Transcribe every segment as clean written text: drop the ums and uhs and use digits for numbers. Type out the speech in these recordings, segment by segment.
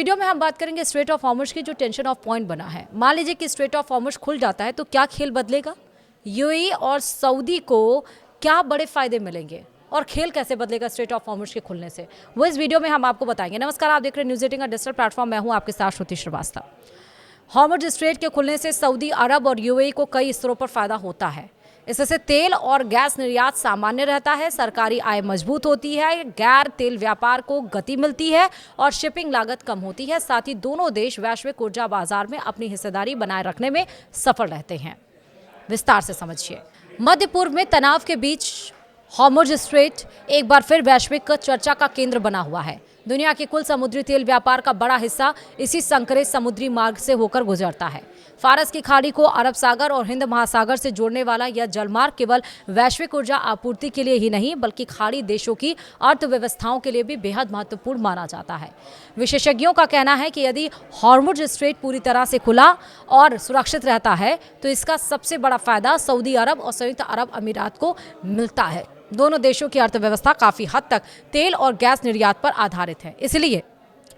Video में हम बात करेंगे स्ट्रेट ऑफ हॉर्मुज की, जो टेंशन ऑफ पॉइंट बना है। मान लीजिए कि स्ट्रेट ऑफ हॉर्मुज खुल जाता है तो क्या खेल बदलेगा, यूएई और सऊदी को क्या बड़े फायदे मिलेंगे और खेल कैसे बदलेगा स्ट्रेट ऑफ हॉर्मुज के खुलने से, वो इस वीडियो में हम आपको बताएंगे। नमस्कार, आप देख रहे हैं न्यूज़ 18 का डिजिटल प्लेटफॉर्म। मैं हूं आपके साथ श्रुति श्रीवास्तव। हॉर्मुज स्ट्रेट के खुलने से सऊदी अरब और यूएई को कई स्तरों पर फायदा होता है। इससे तेल और गैस निर्यात सामान्य रहता है, सरकारी आय मजबूत होती है, गैर तेल व्यापार को गति मिलती है और शिपिंग लागत कम होती है। साथ ही दोनों देश वैश्विक ऊर्जा बाजार में अपनी हिस्सेदारी बनाए रखने में सफल रहते हैं। विस्तार से समझिए। मध्य पूर्व में तनाव के बीच हॉर्मुज स्ट्रेट एक बार फिर वैश्विक चर्चा का केंद्र बना हुआ है। दुनिया के कुल समुद्री तेल व्यापार का बड़ा हिस्सा इसी संकरे समुद्री मार्ग से होकर गुजरता है। फारस की खाड़ी को अरब सागर और हिंद महासागर से जोड़ने वाला यह जलमार्ग केवल वैश्विक ऊर्जा आपूर्ति के लिए ही नहीं बल्कि खाड़ी देशों की अर्थव्यवस्थाओं के लिए भी बेहद महत्वपूर्ण माना जाता है। विशेषज्ञों का कहना है कि यदि हॉर्मुज स्ट्रेट पूरी तरह से खुला और सुरक्षित रहता है तो इसका सबसे बड़ा फायदा सऊदी अरब और संयुक्त अरब अमीरात को मिलता है। दोनों देशों की अर्थव्यवस्था काफी हद तक तेल और गैस निर्यात पर आधारित है, इसलिए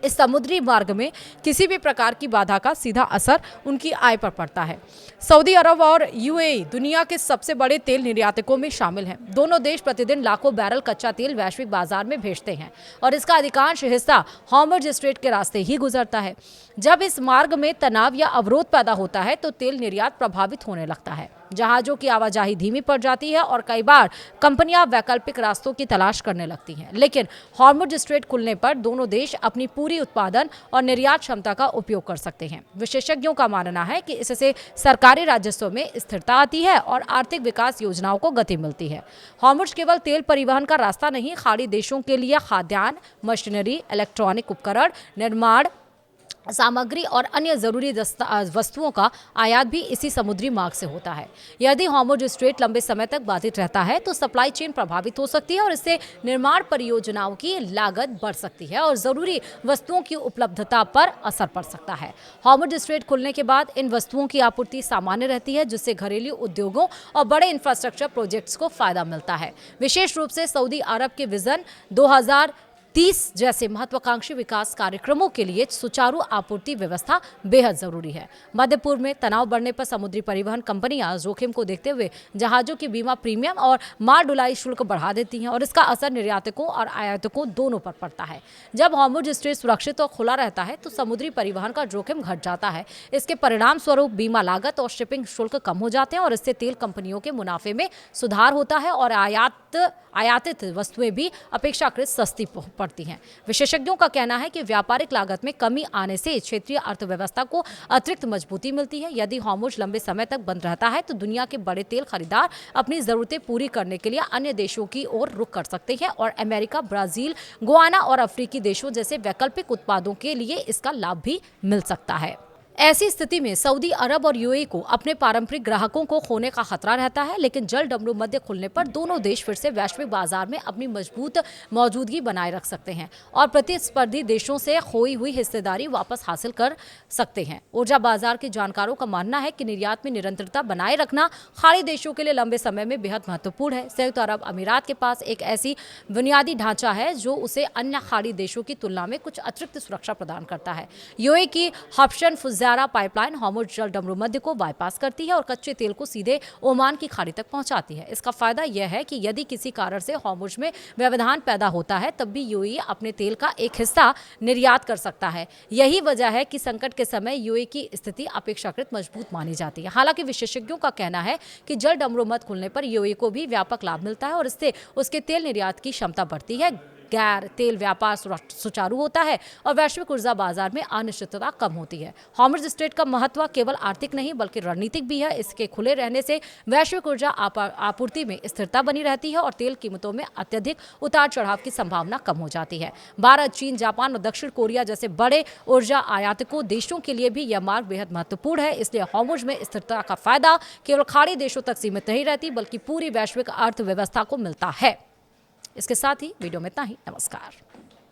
इस समुद्री मार्ग में किसी भी प्रकार की बाधा का सीधा असर उनकी आय पर पड़ता है। सऊदी अरब और यूएई दुनिया के सबसे बड़े तेल निर्यातकों में शामिल हैं। दोनों देश प्रतिदिन लाखों बैरल कच्चा तेल वैश्विक बाजार में भेजते हैं और इसका अधिकांश हिस्सा हॉर्मुज स्ट्रेट के रास्ते ही गुजरता है। जब इस मार्ग में तनाव या अवरोध पैदा होता है तो तेल निर्यात प्रभावित होने लगता है, जहाजों की आवाजाही धीमी पड़ जाती है और कई बार कंपनियां वैकल्पिक रास्तों की तलाश करने लगती हैं। लेकिन हॉर्मुज स्ट्रेट खुलने पर दोनों देश अपनी पूरी उत्पादन और निर्यात क्षमता का उपयोग कर सकते हैं। विशेषज्ञों का मानना है कि इससे सरकारी राजस्व में स्थिरता आती है और आर्थिक विकास योजनाओं को गति मिलती है। हॉर्मुज केवल तेल परिवहन का रास्ता नहीं, खाड़ी देशों के लिए खाद्यान्न, मशीनरी, इलेक्ट्रॉनिक उपकरण, निर्माण सामग्री और अन्य जरूरी वस्तुओं का आयात भी इसी समुद्री मार्ग से होता है। यदि हॉर्मुज स्ट्रेट लंबे समय तक बाधित रहता है तो सप्लाई चेन प्रभावित हो सकती है और इससे निर्माण परियोजनाओं की लागत बढ़ सकती है और जरूरी वस्तुओं की उपलब्धता पर असर पड़ सकता है। हॉर्मुज स्ट्रेट खुलने के बाद इन वस्तुओं की आपूर्ति सामान्य रहती है, जिससे घरेलू उद्योगों और बड़े इंफ्रास्ट्रक्चर प्रोजेक्ट्स को फायदा मिलता है। विशेष रूप से सऊदी अरब के विजन 2030 जैसे महत्वाकांक्षी विकास कार्यक्रमों के लिए सुचारू आपूर्ति व्यवस्था बेहद जरूरी है। मध्य पूर्व में तनाव बढ़ने पर समुद्री परिवहन कंपनियां जोखिम को देखते हुए जहाजों की बीमा प्रीमियम और माल ढुलाई शुल्क बढ़ा देती हैं और इसका असर निर्यातकों और आयातकों दोनों पर पड़ता है। जब हॉर्मुज स्ट्रेट सुरक्षित और खुला रहता है तो समुद्री परिवहन का जोखिम घट जाता है। इसके परिणाम स्वरूप बीमा लागत और शिपिंग शुल्क कम हो जाते हैं और इससे तेल कंपनियों के मुनाफे में सुधार होता है और आयातित वस्तुएं भी अपेक्षाकृत सस्ती पड़ती हैं। विशेषज्ञों का कहना है कि व्यापारिक लागत में कमी आने से क्षेत्रीय अर्थव्यवस्था को अतिरिक्त मजबूती मिलती है। यदि हॉर्मुज लंबे समय तक बंद रहता है तो दुनिया के बड़े तेल खरीदार अपनी जरूरतें पूरी करने के लिए अन्य देशों की ओर रुख कर सकते हैं और अमेरिका, ब्राजील, गुयाना और अफ्रीकी देशों जैसे वैकल्पिक उत्पादों के लिए इसका लाभ भी मिल सकता है। ऐसी स्थिति में सऊदी अरब और यूएई को अपने पारंपरिक ग्राहकों को खोने का खतरा रहता है, लेकिन जल डमरू मध्य खुलने पर दोनों देश फिर से वैश्विक बाजार में अपनी मजबूत मौजूदगी बनाए रख सकते हैं और प्रतिस्पर्धी देशों से खोई हुई हिस्सेदारी वापस हासिल कर सकते हैं। ऊर्जा बाजार के जानकारों का मानना है कि निर्यात में निरंतरता बनाए रखना खाड़ी देशों के लिए लंबे समय में बेहद महत्वपूर्ण है। संयुक्त अरब अमीरात के पास एक ऐसी बुनियादी ढांचा है जो उसे अन्य खाड़ी देशों की तुलना में कुछ अतिरिक्त सुरक्षा प्रदान करता है। यूएई की हबशन पाइपलाइन हॉर्मुज जल डमरू मध्य को बाईपास करती है और कच्चे तेल को सीधे ओमान की खाड़ी तक पहुंचाती है। इसका फायदा यह है कि यदि किसी कारण से हॉर्मुज में व्यवधान पैदा होता है तब भी यूएई अपने तेल का एक हिस्सा निर्यात कर सकता है। यही वजह है कि संकट के समय यूएई की स्थिति अपेक्षाकृत मजबूत मानी जाती है। हालांकि विशेषज्ञों का कहना है कि जल डमरू मध्य खुलने पर यूएई को भी व्यापक लाभ मिलता है और इससे उसके तेल निर्यात की क्षमता बढ़ती है, गैर तेल व्यापार सुचारू होता है और वैश्विक ऊर्जा बाजार में अनिश्चितता कम होती है। हॉर्मुज स्ट्रेट का महत्व केवल आर्थिक नहीं बल्कि रणनीतिक भी है। इसके खुले रहने से वैश्विक ऊर्जा आपूर्ति में स्थिरता बनी रहती है और तेल कीमतों में अत्यधिक उतार चढ़ाव की संभावना कम हो जाती है। भारत, चीन, जापान और दक्षिण कोरिया जैसे बड़े ऊर्जा आयातकों देशों के लिए भी यह मार्ग बेहद महत्वपूर्ण है। इसलिए हॉर्मुज में स्थिरता का फायदा केवल खाड़ी देशों तक सीमित नहीं रहती बल्कि पूरी वैश्विक अर्थव्यवस्था को मिलता है। इसके साथ ही वीडियो में इतना ही। नमस्कार।